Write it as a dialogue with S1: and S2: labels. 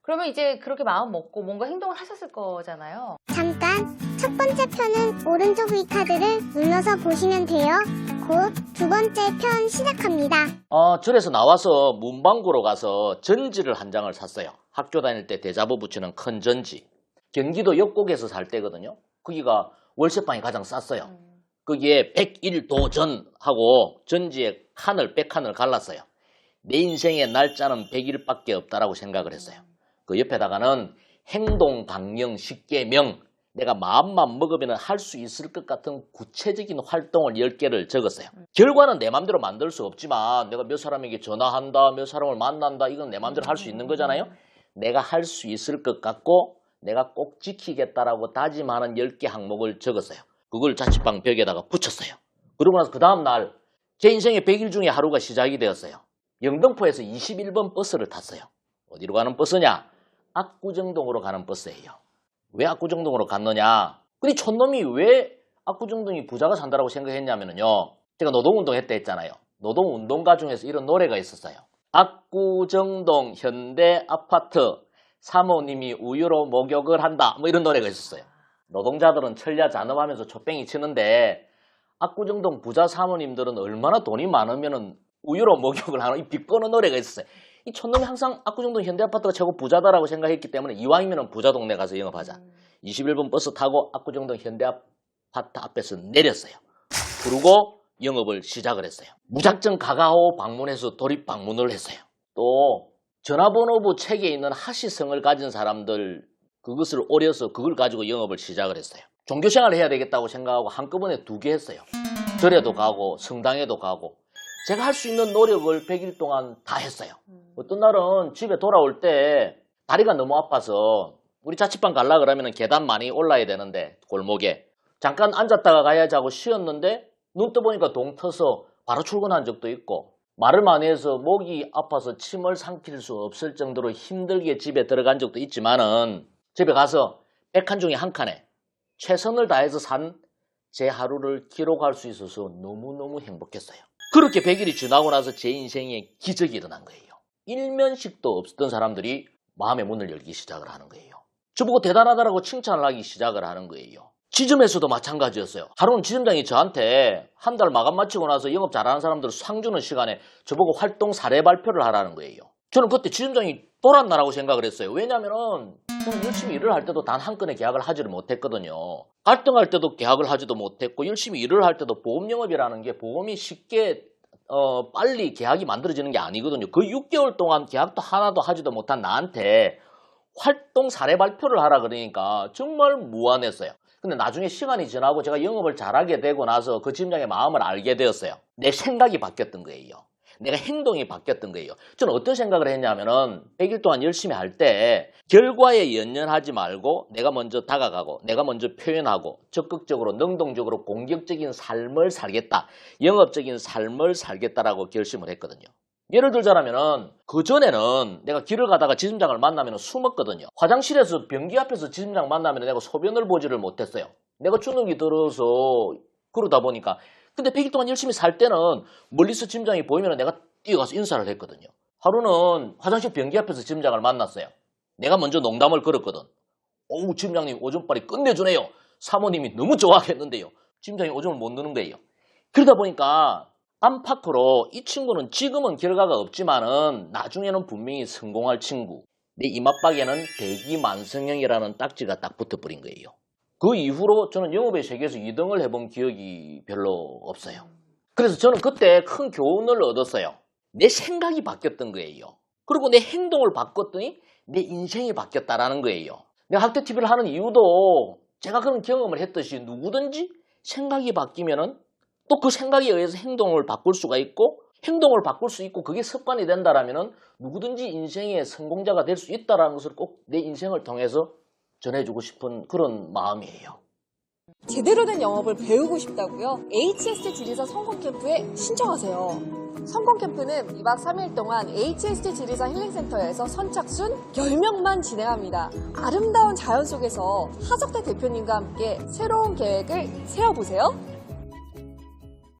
S1: 그러면 이제 그렇게 마음 먹고 뭔가 행동을 하셨을 거잖아요.
S2: 잠깐, 첫 번째 편은 오른쪽 위카드를 눌러서 보시면 돼요. 곧 두 번째 편 시작합니다.
S3: 절에서 나와서 문방구로 가서 전지를 한 장을 샀어요. 학교 다닐 때 대자보 붙이는 큰 전지. 경기도 역곡에서 살 때거든요. 거기가 월세방이 가장 쌌어요. 거기에 101도전 하고 전지에 백칸을 갈랐어요. 내 인생의 날짜는 100일밖에 없다라고 생각을 했어요. 그 옆에다가는 행동 강령 10개명, 내가 마음만 먹으면 할 수 있을 것 같은 구체적인 활동을 10개를 적었어요. 결과는 내 마음대로 만들 수 없지만 내가 몇 사람에게 전화한다, 몇 사람을 만난다, 이건 내 마음대로 할 수 있는 거잖아요. 내가 할 수 있을 것 같고 내가 꼭 지키겠다라고 다짐하는 10개 항목을 적었어요. 그걸 자취방 벽에다가 붙였어요. 그러고 나서 그 다음날 제 인생의 100일 중에 하루가 시작이 되었어요. 영등포에서 21번 버스를 탔어요. 어디로 가는 버스냐? 압구정동으로 가는 버스예요. 왜 압구정동으로 갔느냐? 근데 촌놈이 왜 압구정동이 부자가 산다라고 생각했냐면요. 제가 노동운동 했다 했잖아요. 노동운동가 중에서 이런 노래가 있었어요. 압구정동 현대 아파트 사모님이 우유로 목욕을 한다. 뭐 이런 노래가 있었어요. 노동자들은 철야 잔업하면서 촛뱅이 치는데 압구정동 부자 사모님들은 얼마나 돈이 많으면 우유로 목욕을 하는 이 비꼬는 노래가 있었어요. 이 촌놈이 항상 압구정동 현대아파트가 최고 부자다라고 생각했기 때문에 이왕이면 부자 동네 가서 영업하자. 21번 버스 타고 압구정동 현대아파트 앞에서 내렸어요. 그리고 영업을 시작을 했어요. 무작정 가가오 방문해서 돌입 방문을 했어요. 또 전화번호부 책에 있는 하시성을 가진 사람들 그것을 오려서 그걸 가지고 영업을 시작을 했어요. 종교생활을 해야 되겠다고 생각하고 한꺼번에 2개 했어요. 절에도 가고 성당에도 가고 제가 할 수 있는 노력을 100일 동안 다 했어요. 어떤 날은 집에 돌아올 때 다리가 너무 아파서 우리 자취방 가려고 그러면 계단 많이 올라야 되는데 골목에 잠깐 앉았다가 가야지 하고 쉬었는데 눈 떠보니까 동 터서 바로 출근한 적도 있고 말을 많이 해서 목이 아파서 침을 삼킬 수 없을 정도로 힘들게 집에 들어간 적도 있지만은 집에 가서 100칸 중에 1칸에 최선을 다해서 산 제 하루를 기록할 수 있어서 너무너무 행복했어요. 그렇게 100일이 지나고 나서 제 인생에 기적이 일어난 거예요. 일면식도 없었던 사람들이 마음의 문을 열기 시작을 하는 거예요. 저보고 대단하다라고 칭찬을 하기 시작을 하는 거예요. 지점에서도 마찬가지였어요. 하루는 지점장이 저한테 한 달 마감 마치고 나서 영업 잘하는 사람들 상 주는 시간에 저보고 활동 사례 발표를 하라는 거예요. 저는 그때 지점장이 돌았나라고 생각을 했어요. 왜냐면은 저는 열심히 일을 할 때도 단 한 건의 계약을 하지를 못했거든요. 갈등할 때도 계약을 하지도 못했고 열심히 일을 할 때도 보험 영업이라는 게 보험이 쉽게 빨리 계약이 만들어지는 게 아니거든요. 그 6개월 동안 계약도 하나도 하지도 못한 나한테 활동 사례 발표를 하라 그러니까 정말 무안했어요. 근데 나중에 시간이 지나고 제가 영업을 잘하게 되고 나서 그 지점장의 마음을 알게 되었어요. 내 생각이 바뀌었던 거예요. 내가 행동이 바뀌었던 거예요. 저는 어떤 생각을 했냐면은 100일 동안 열심히 할 때 결과에 연연하지 말고 내가 먼저 다가가고 내가 먼저 표현하고 적극적으로 능동적으로 공격적인 삶을 살겠다. 영업적인 삶을 살겠다라고 결심을 했거든요. 예를 들자면은 그전에는 내가 길을 가다가 지점장을 만나면 숨었거든요. 화장실에서 변기 앞에서 지점장 만나면 내가 소변을 보지를 못했어요. 내가 주눅이 들어서 그러다 보니까 근데 100일 동안 열심히 살 때는 멀리서 지점장이 보이면 내가 뛰어가서 인사를 했거든요. 하루는 화장실 변기 앞에서 지점장을 만났어요. 내가 먼저 농담을 걸었거든. 어우 지점장님 오줌빨이 끝내주네요. 사모님이 너무 좋아하겠는데요. 지점장이 오줌을 못 누는 거예요. 그러다 보니까 안팎으로 이 친구는 지금은 결과가 없지만은 나중에는 분명히 성공할 친구. 내 이맛박에는 대기만성형이라는 딱지가 딱 붙어버린 거예요. 그 이후로 저는 영업의 세계에서 2등을 해본 기억이 별로 없어요. 그래서 저는 그때 큰 교훈을 얻었어요. 내 생각이 바뀌었던 거예요. 그리고 내 행동을 바꿨더니 내 인생이 바뀌었다라는 거예요. 내가 학대TV를 하는 이유도 제가 그런 경험을 했듯이 누구든지 생각이 바뀌면은 또 그 생각에 의해서 행동을 바꿀 수가 있고 행동을 바꿀 수 있고 그게 습관이 된다라면은 누구든지 인생의 성공자가 될 수 있다라는 것을 꼭 내 인생을 통해서 전해주고 싶은 그런 마음이에요.
S4: 제대로 된 영업을 배우고 싶다고요? HST 지리사 성공 캠프에 신청하세요. 성공 캠프는 2박 3일 동안 HST 지리사 힐링센터에서 선착순 10명만 진행합니다. 아름다운 자연 속에서 하석대 대표님과 함께 새로운 계획을 세워보세요.